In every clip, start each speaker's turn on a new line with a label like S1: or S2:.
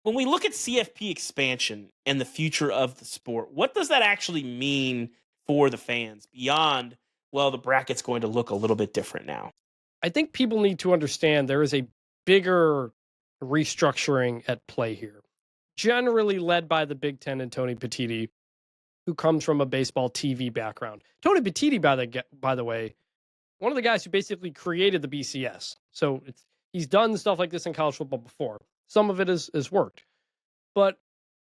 S1: when we look at CFP expansion and the future of the sport, what does that actually mean for the fans beyond, well, the bracket's going to look a little bit different now?
S2: I think people need to understand there is a bigger restructuring at play here, generally led by the Big Ten and Tony Petitti, who comes from a baseball TV background. Tony Petitti, by the way, one of the guys who basically created the BCS. So he's done stuff like this in college football before. Some of it has worked. But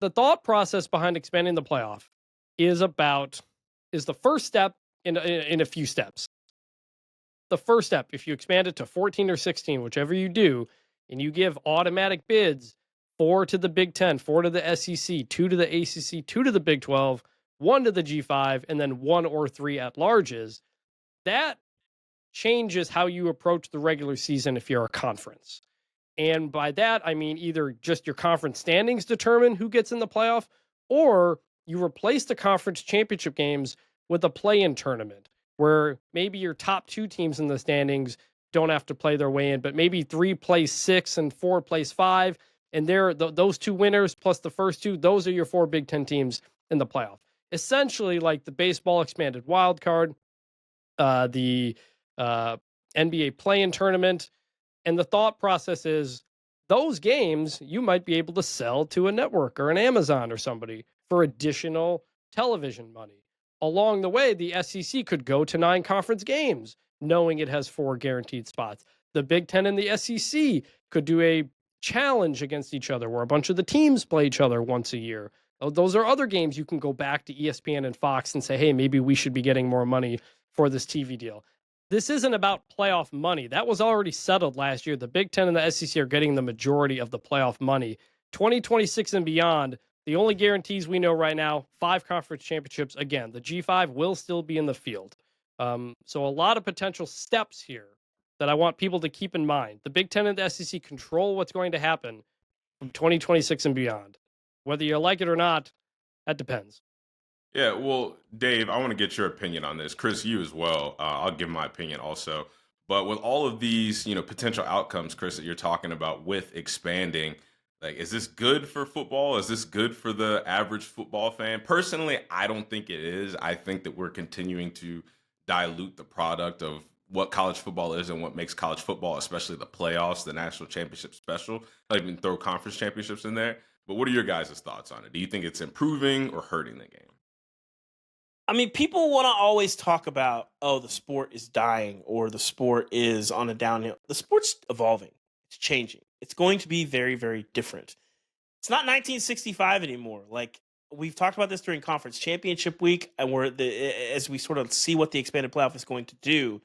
S2: the thought process behind expanding the playoff is the first step in a few steps. The first step, if you expand it to 14 or 16, whichever you do, and you give automatic bids, 4 to the Big Ten, 4 to the SEC, 2 to the ACC, 2 to the Big 12, 1 to the G5, and then 1 or 3 at larges, that changes how you approach the regular season if you're a conference. And by that, I mean either just your conference standings determine who gets in the playoff, or you replace the conference championship games with a play-in tournament where maybe your top 2 teams in the standings don't have to play their way in, but maybe 3 plays 6 and 4 plays 5. And those 2 winners plus the first 2, those are your 4 Big Ten teams in the playoff. Essentially like the baseball expanded wild card, the NBA play-in tournament. And the thought process is those games you might be able to sell to a network or an Amazon or somebody for additional television money. Along the way, the SEC could go to 9 conference games, knowing it has 4 guaranteed spots. The Big Ten and the SEC could do a challenge against each other where a bunch of the teams play each other once a year. Those are other games you can go back to ESPN and Fox and say, hey, maybe we should be getting more money for this TV deal. This isn't about playoff money. That was already settled last year. The Big Ten and the SEC are getting the majority of the playoff money. 2026 and beyond, the only guarantees we know right now, 5 conference championships. Again, the G5 will still be in the field. So a lot of potential steps here that I want people to keep in mind. The Big Ten and the SEC control what's going to happen from 2026 and beyond. Whether you like it or not, that depends.
S3: Yeah, well, Dave, I want to get your opinion on this. Chris, you as well. I'll give my opinion also. But with all of these, potential outcomes, Chris, that you're talking about with expanding, like, is this good for football? Is this good for the average football fan? Personally, I don't think it is. I think that we're continuing to dilute the product of what college football is and what makes college football, especially the playoffs, the national championship special. I even throw conference championships in there. But what are your guys' thoughts on it? Do you think it's improving or hurting the game?
S1: I mean, people want to always talk about, oh, the sport is dying or the sport is on a downhill. The sport's evolving. It's changing. It's going to be very, very different. It's not 1965 anymore. Like, we've talked about this during conference championship week, and as we sort of see what the expanded playoff is going to do,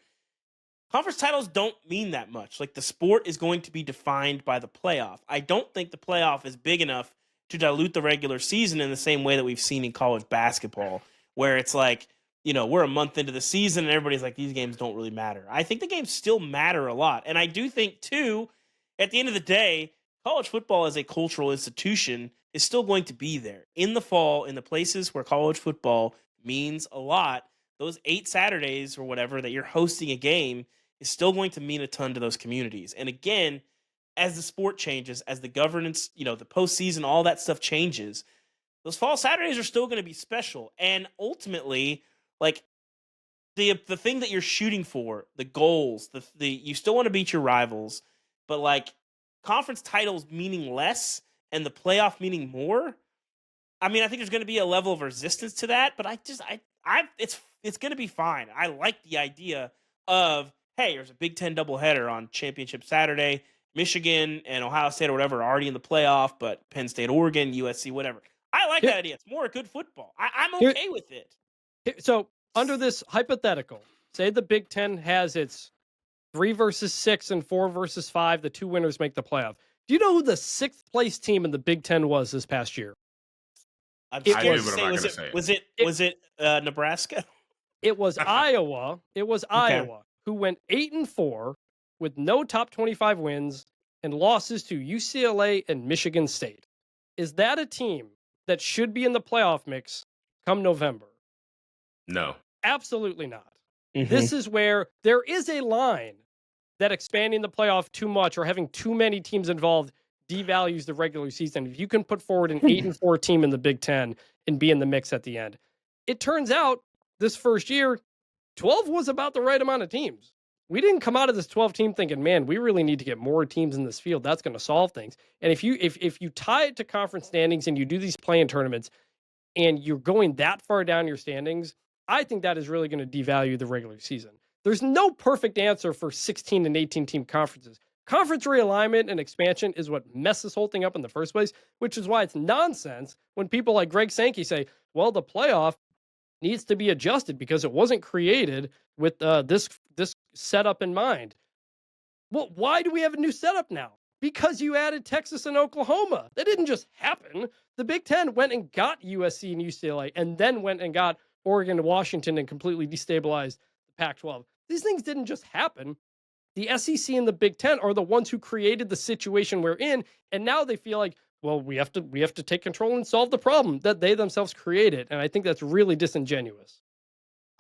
S1: conference titles don't mean that much. Like, the sport is going to be defined by the playoff. I don't think the playoff is big enough to dilute the regular season in the same way that we've seen in college basketball, where it's like, we're a month into the season and everybody's like, these games don't really matter. I think the games still matter a lot. And I do think, too, at the end of the day, college football as a cultural institution is still going to be there. In the fall, in the places where college football means a lot, those 8 Saturdays or whatever that you're hosting a game is still going to mean a ton to those communities. And again, as the sport changes, as the governance, the postseason, all that stuff changes, those fall Saturdays are still going to be special. And ultimately, like, the thing that you're shooting for, the goals, you still want to beat your rivals, but like conference titles meaning less and the playoff meaning more. I mean, I think there's going to be a level of resistance to that, but it's going to be fine. I like the idea of, hey, there's a Big Ten doubleheader on Championship Saturday. Michigan and Ohio State or whatever are already in the playoff, but Penn State, Oregon, USC, whatever. I like that idea. It's more good football. I'm okay with it.
S2: So under this hypothetical, say the Big Ten has its 3 versus 6 and 4 versus 5. The 2 winners make the playoff. Do you know who the 6th place team in the Big Ten was this past year?
S1: I'm scared to say. Was it Nebraska?
S2: It was Iowa. It was Iowa who went 8-4 with no top 25 wins and losses to UCLA and Michigan State. Is that a team that should be in the playoff mix come November?
S3: No.
S2: Absolutely not.
S1: Mm-hmm.
S2: This is where there is a line that expanding the playoff too much or having too many teams involved devalues the regular season. If you can put forward an 8-4 team in the Big Ten and be in the mix at the end, it turns out this first year, 12 was about the right amount of teams. We didn't come out of this 12 team thinking, man, we really need to get more teams in this field. That's going to solve things. And if you tie it to conference standings and you do these play-in tournaments and you're going that far down your standings, I think that is really going to devalue the regular season. There's no perfect answer for 16 and 18 team conferences. Conference realignment and expansion is what messed this whole thing up in the first place, which is why it's nonsense when people like Greg Sankey say, well, the playoff needs to be adjusted because it wasn't created with this setup in mind. Well, why do we have a new setup now? Because you added Texas and Oklahoma. That didn't just happen. The Big Ten went and got USC and UCLA and then went and got Oregon and Washington and completely destabilized the Pac-12. These things didn't just happen. The SEC and the Big Ten are the ones who created the situation we're in, and now they feel like, well, we have to take control and solve the problem that they themselves created, and I think that's really disingenuous.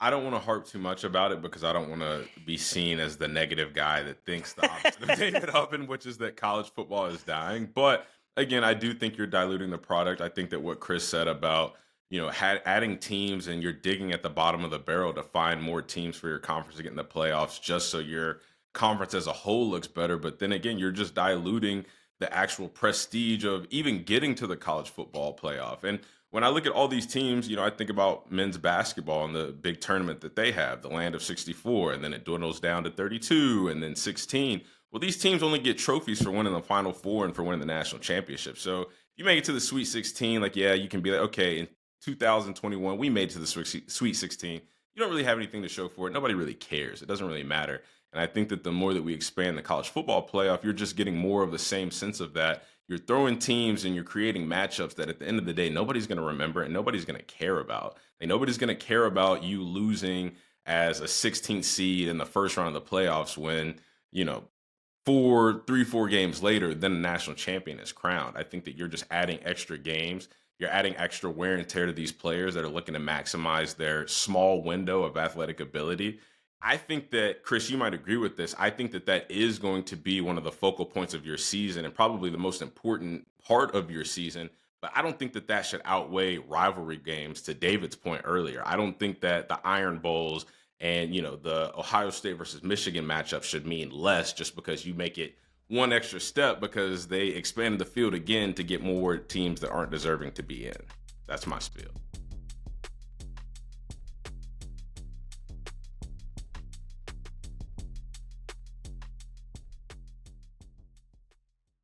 S3: I don't want to harp too much about it because I don't want to be seen as the negative guy that thinks the opposite of David Ubben, which is that college football is dying. But again, I do think you're diluting the product. I think that what Chris said about, adding teams and you're digging at the bottom of the barrel to find more teams for your conference to get in the playoffs just so your conference as a whole looks better. But then again, you're just diluting the actual prestige of even getting to the college football playoff. And when I look at all these teams, I think about men's basketball and the big tournament that they have, the land of 64, and then it dwindles down to 32 and then 16. Well, these teams only get trophies for winning the Final Four and for winning the national championship. So if you make it to the Sweet 16, you can be like, okay, in 2021, we made it to the Sweet 16. You don't really have anything to show for it. Nobody really cares. It doesn't really matter. And I think that the more that we expand the college football playoff, you're just getting more of the same sense of that. You're throwing teams and you're creating matchups that at the end of the day, nobody's going to remember and nobody's going to care about. And nobody's going to care about you losing as a 16th seed in the first round of the playoffs when, 4 games later, then the national champion is crowned. I think that you're just adding extra games. You're adding extra wear and tear to these players that are looking to maximize their small window of athletic ability. I think that, Chris, you might agree with this. I think that is going to be one of the focal points of your season and probably the most important part of your season. But I don't think that should outweigh rivalry games, to David's point earlier. I don't think that the Iron Bowls and, the Ohio State versus Michigan matchup should mean less just because you make it one extra step because they expanded the field again to get more teams that aren't deserving to be in. That's my spiel.